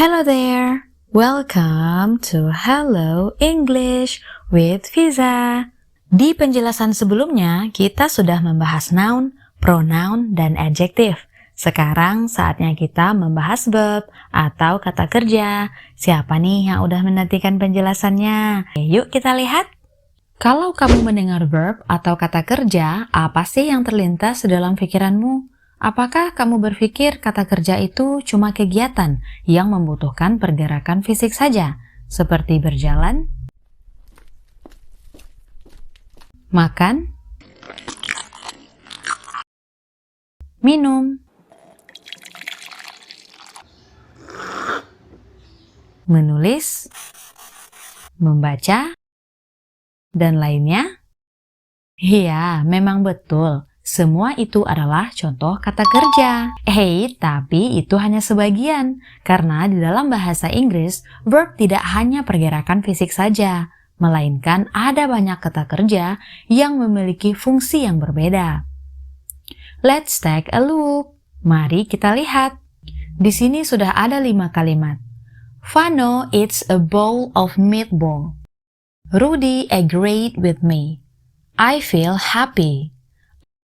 Hello there! Welcome to Hello English with Fiza. Di penjelasan sebelumnya, kita sudah membahas noun, pronoun, dan adjektif. Sekarang saatnya kita membahas verb atau kata kerja. Siapa nih yang udah menantikan penjelasannya? Yuk kita lihat. Kalau kamu mendengar verb atau kata kerja, apa sih yang terlintas dalam pikiranmu? Apakah kamu berpikir kata kerja itu cuma kegiatan yang membutuhkan pergerakan fisik saja, seperti berjalan, makan, minum, menulis, membaca, dan lainnya? Iya, memang betul. Semua itu adalah contoh kata kerja. Tapi itu hanya sebagian. Karena di dalam bahasa Inggris, verb tidak hanya pergerakan fisik saja, melainkan ada banyak kata kerja yang memiliki fungsi yang berbeda. Let's take a look. Mari kita lihat. Di sini sudah ada 5 kalimat. Vano eats a bowl of meatball. Rudy agreed with me. I feel happy.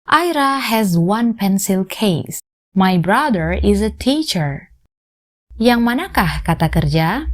Ira has one pencil case. My brother is a teacher. Yang manakah kata kerja?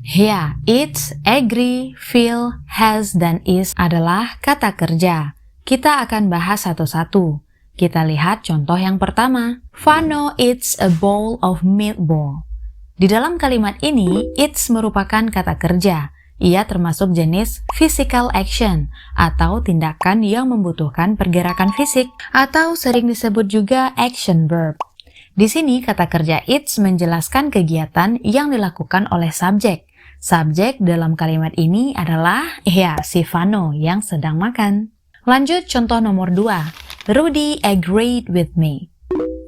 Ya, it's, agree, feel, has, dan is adalah kata kerja. Kita akan bahas satu-satu. Kita lihat contoh yang pertama. Vano eats a bowl of meatball. Di dalam kalimat ini, it's merupakan kata kerja. Ia termasuk jenis physical action atau tindakan yang membutuhkan pergerakan fisik atau sering disebut juga action verb. Di sini kata kerja it's menjelaskan kegiatan yang dilakukan oleh subjek. Subjek dalam kalimat ini adalah si Vano yang sedang makan. Lanjut contoh nomor 2. Rudy agreed with me.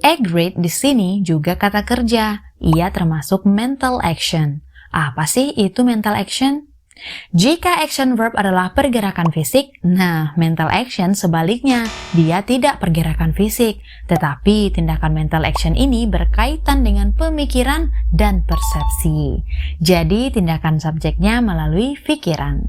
Agreed di sini juga kata kerja. Ia termasuk mental action. Apa sih itu mental action? Jika action verb adalah pergerakan fisik, mental action sebaliknya, dia tidak pergerakan fisik, tetapi tindakan mental action ini berkaitan dengan pemikiran dan persepsi. Jadi tindakan subjeknya melalui pikiran.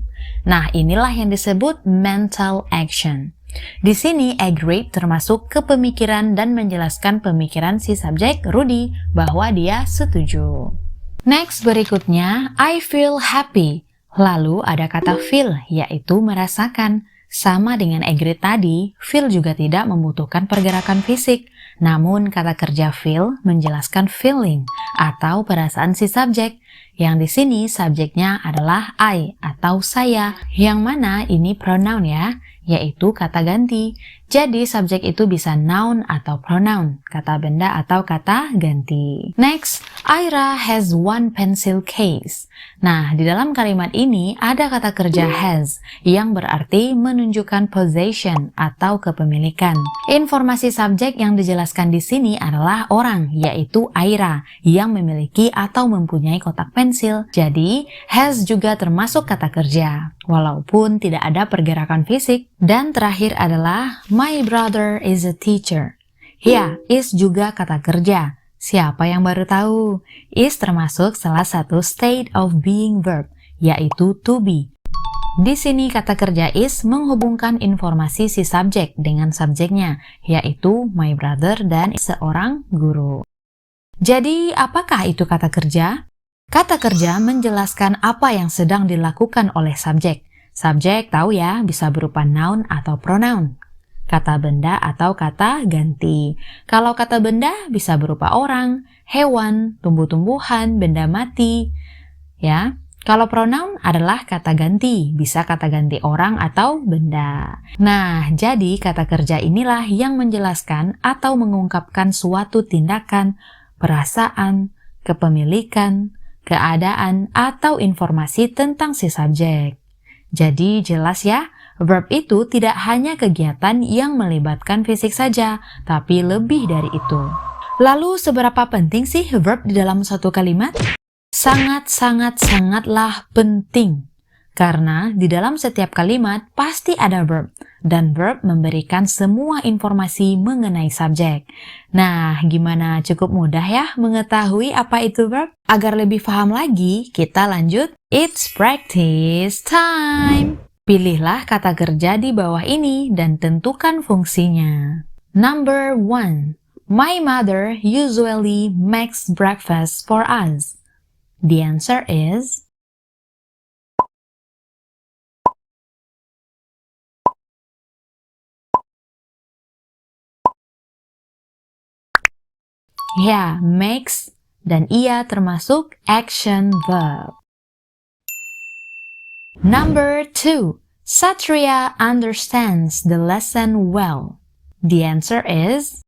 Inilah yang disebut mental action. Di sini agreed termasuk kepemikiran dan menjelaskan pemikiran si subjek Rudy bahwa dia setuju. Next berikutnya, I feel happy. Lalu ada kata feel, yaitu merasakan. Sama dengan agree tadi, feel juga tidak membutuhkan pergerakan fisik. Namun kata kerja feel menjelaskan feeling atau perasaan si subjek. Yang di sini subjeknya adalah I atau saya, yang mana ini pronoun ya, yaitu kata ganti. Jadi subjek itu bisa noun atau pronoun, kata benda atau kata ganti. Next, Ira has one pencil case. Di dalam kalimat ini ada kata kerja has yang berarti menunjukkan possession atau kepemilikan. Informasi subjek yang dijelaskan di sini adalah orang, yaitu Ira yang memiliki atau mempunyai kotak pensil. Jadi, has juga termasuk kata kerja, walaupun tidak ada pergerakan fisik. Dan terakhir adalah my brother is a teacher. Is juga kata kerja. Siapa yang baru tahu? Is termasuk salah satu state of being verb, yaitu to be. Di sini kata kerja is menghubungkan informasi si subjek dengan subjeknya, yaitu my brother dan seorang guru. Jadi, apakah itu kata kerja? Kata kerja menjelaskan apa yang sedang dilakukan oleh subjek. Subjek tahu ya, bisa berupa noun atau pronoun. Kata benda atau kata ganti. Kalau kata benda bisa berupa orang, hewan, tumbuh-tumbuhan, benda mati. Kalau pronoun adalah kata ganti, bisa kata ganti orang atau benda. Jadi kata kerja inilah yang menjelaskan atau mengungkapkan suatu tindakan, perasaan, kepemilikan, keadaan, atau informasi tentang si subjek. Jadi jelas ya, verb itu tidak hanya kegiatan yang melibatkan fisik saja, tapi lebih dari itu. Lalu seberapa penting sih verb di dalam suatu kalimat? Sangat-sangat-sangatlah penting. Karena di dalam setiap kalimat pasti ada verb, dan verb memberikan semua informasi mengenai subjek. Nah, gimana? Cukup mudah ya mengetahui apa itu verb? Agar lebih paham lagi, kita lanjut. It's practice time! Pilihlah kata kerja di bawah ini dan tentukan fungsinya. Number 1. My mother usually makes breakfast for us. The answer is ya, makes dan ia termasuk action verb. Number 2. Satria understands the lesson well. The answer is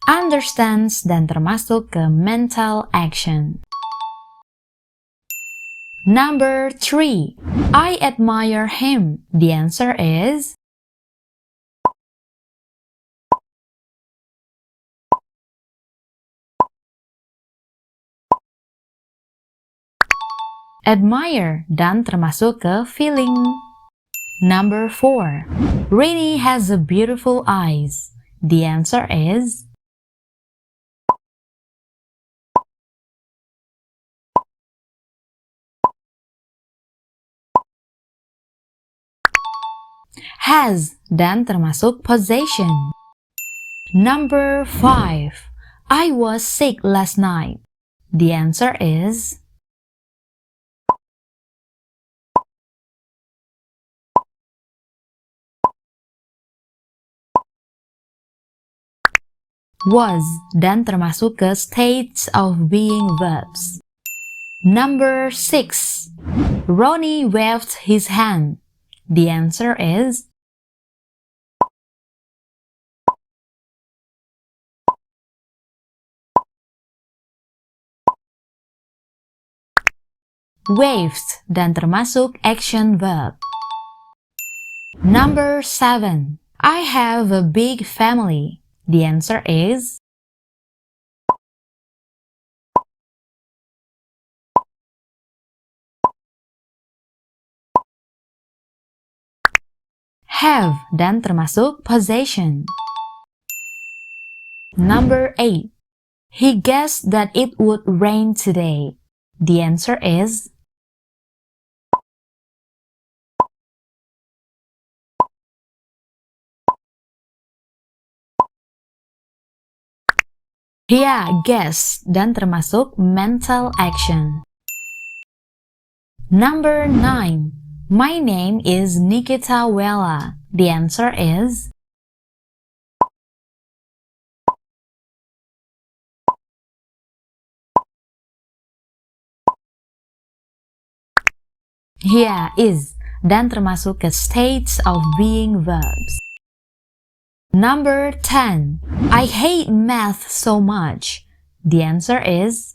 understands dan termasuk ke mental action. Number 3. I admire him. The answer is admire dan termasuk ke feeling. Number 4. Rini has a beautiful eyes. The answer is has dan termasuk possession. Number 5. I was sick last night. The answer is was dan termasuk ke states of being verbs. Number 6. Ronnie waved his hand. The answer is waved dan termasuk action verb. Number 7. I have a big family. The answer is have dan termasuk possession. Number 8. He guessed that it would rain today. The answer is ya, guess dan termasuk mental action. Number 9. My name is Nikita Wella. The answer is ya, is dan termasuk ke states of being verbs. Number 10. I hate math so much. The answer is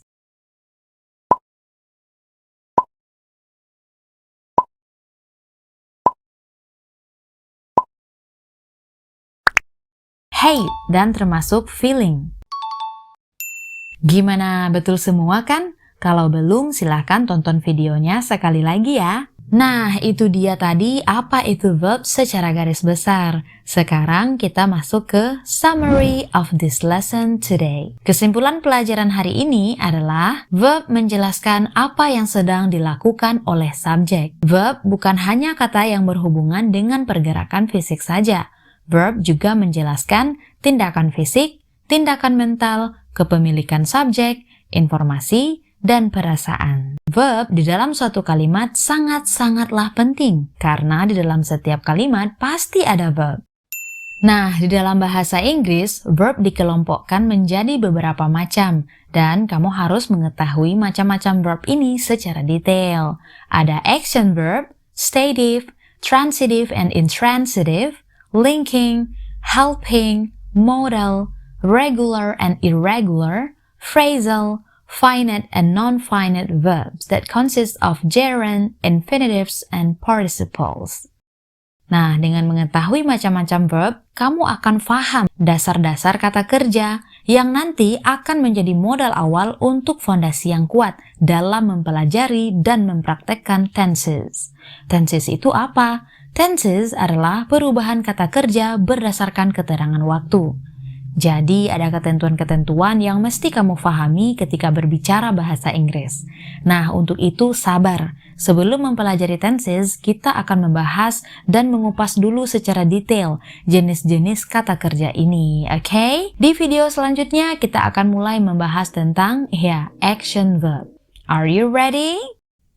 hate dan termasuk feeling. Gimana, betul semua kan? Kalau belum, silahkan tonton videonya sekali lagi ya. Nah, itu dia tadi apa itu verb secara garis besar. Sekarang kita masuk ke summary of this lesson today. Kesimpulan pelajaran hari ini adalah verb menjelaskan apa yang sedang dilakukan oleh subjek. Verb bukan hanya kata yang berhubungan dengan pergerakan fisik saja. Verb juga menjelaskan tindakan fisik, tindakan mental, kepemilikan subjek, informasi, dan perasaan. Verb di dalam suatu kalimat sangat-sangatlah penting karena di dalam setiap kalimat pasti ada verb. Nah, di dalam bahasa Inggris, verb dikelompokkan menjadi beberapa macam dan kamu harus mengetahui macam-macam verb ini secara detail. Ada action verb, stative, transitive and intransitive, linking, helping, modal, regular and irregular, phrasal, finite and non-finite verbs that consist of gerund, infinitives, and participles. Nah, dengan mengetahui macam-macam verb, kamu akan paham dasar-dasar kata kerja yang nanti akan menjadi modal awal untuk fondasi yang kuat dalam mempelajari dan mempraktekkan tenses. Tenses itu apa? Tenses adalah perubahan kata kerja berdasarkan keterangan waktu. Jadi ada ketentuan-ketentuan yang mesti kamu pahami ketika berbicara bahasa Inggris. Nah, untuk itu sabar. Sebelum mempelajari tenses, kita akan membahas dan mengupas dulu secara detail jenis-jenis kata kerja ini, oke? Di video selanjutnya kita akan mulai membahas tentang action verb. Are you ready?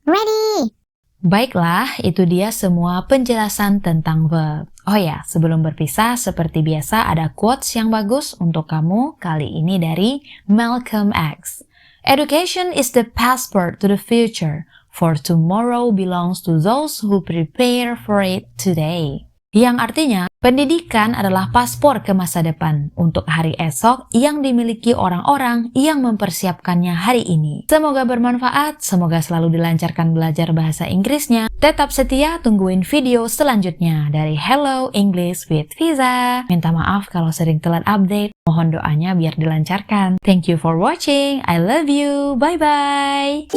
Ready! Baiklah, itu dia semua penjelasan tentang verb. Oh ya, sebelum berpisah, seperti biasa ada quotes yang bagus untuk kamu, kali ini dari Malcolm X. Education is the passport to the future, for tomorrow belongs to those who prepare for it today. Yang artinya, pendidikan adalah paspor ke masa depan untuk hari esok yang dimiliki orang-orang yang mempersiapkannya hari ini. Semoga bermanfaat, semoga selalu dilancarkan belajar bahasa Inggrisnya. Tetap setia, tungguin video selanjutnya dari Hello English with Fiza. Minta maaf kalau sering telat update, mohon doanya biar dilancarkan. Thank you for watching, I love you, bye-bye!